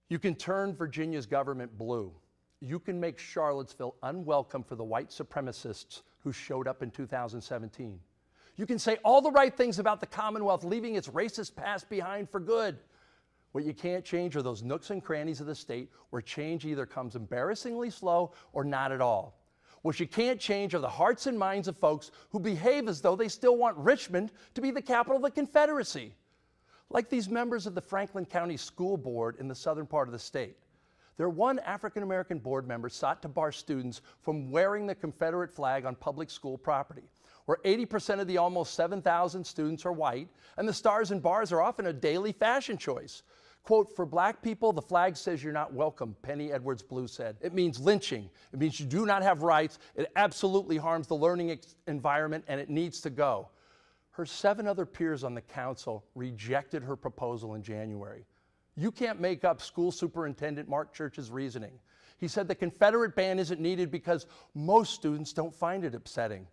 You can turn Virginia's government blue. You can make Charlottesville unwelcome for the white supremacists who showed up in 2017. You can say all the right things about the Commonwealth, leaving its racist past behind for good. What you can't change are those nooks and crannies of the state where change either comes embarrassingly slow or not at all. What you can't change are the hearts and minds of folks who behave as though they still want Richmond to be the capital of the Confederacy. Like these members of the Franklin County School Board in the southern part of the state. Their one African-American board member sought to bar students from wearing the Confederate flag on public school property, where 80% of the almost 7,000 students are white, and the stars and bars are often a daily fashion choice. Quote, "For black people, the flag says you're not welcome," Penny Edwards Blue said. "It means lynching. It means you do not have rights. It absolutely harms the learning environment, and it needs to go." Her 7 other peers on the council rejected her proposal in January. You can't make up School Superintendent Mark Church's reasoning. He said the Confederate ban isn't needed because most students don't find it upsetting.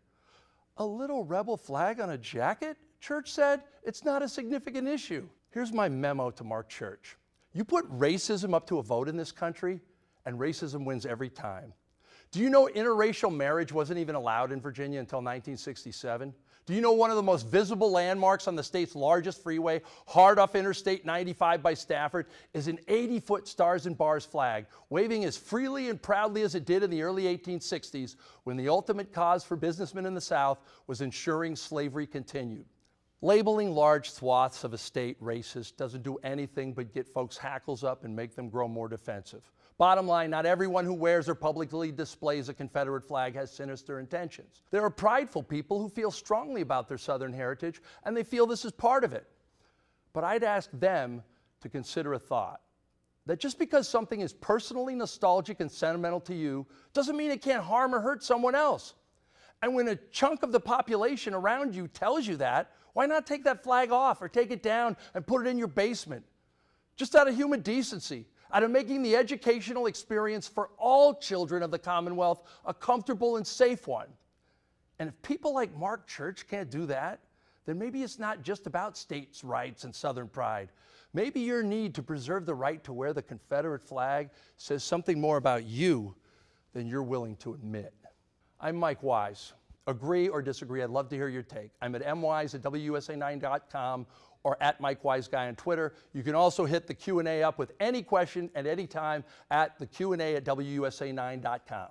"A little rebel flag on a jacket?" Church said. "It's not a significant issue." Here's my memo to Mark Church. You put racism up to a vote in this country, and racism wins every time. Do you know interracial marriage wasn't even allowed in Virginia until 1967? Do you know one of the most visible landmarks on the state's largest freeway, hard off Interstate 95 by Stafford, is an 80-foot Stars and Bars flag, waving as freely and proudly as it did in the early 1860s, when the ultimate cause for businessmen in the South was ensuring slavery continued. Labeling large swaths of a state racist doesn't do anything but get folks' hackles up and make them grow more defensive. Bottom line, not everyone who wears or publicly displays a Confederate flag has sinister intentions. There are prideful people who feel strongly about their Southern heritage, and they feel this is part of it. But I'd ask them to consider a thought. That just because something is personally nostalgic and sentimental to you doesn't mean it can't harm or hurt someone else. And when a chunk of the population around you tells you that, why not take that flag off or take it down and put it in your basement? Just out of human decency, out of making the educational experience for all children of the Commonwealth a comfortable and safe one. And if people like Mark Church can't do that, then maybe it's not just about states' rights and Southern pride. Maybe your need to preserve the right to wear the Confederate flag says something more about you than you're willing to admit. I'm Mike Wise. Agree or disagree, I'd love to hear your take. I'm at mwise@WUSA9.com or at Mike Wise Guy on Twitter. You can also hit the Q&A up with any question at any time at the Q&A@WUSA9.com.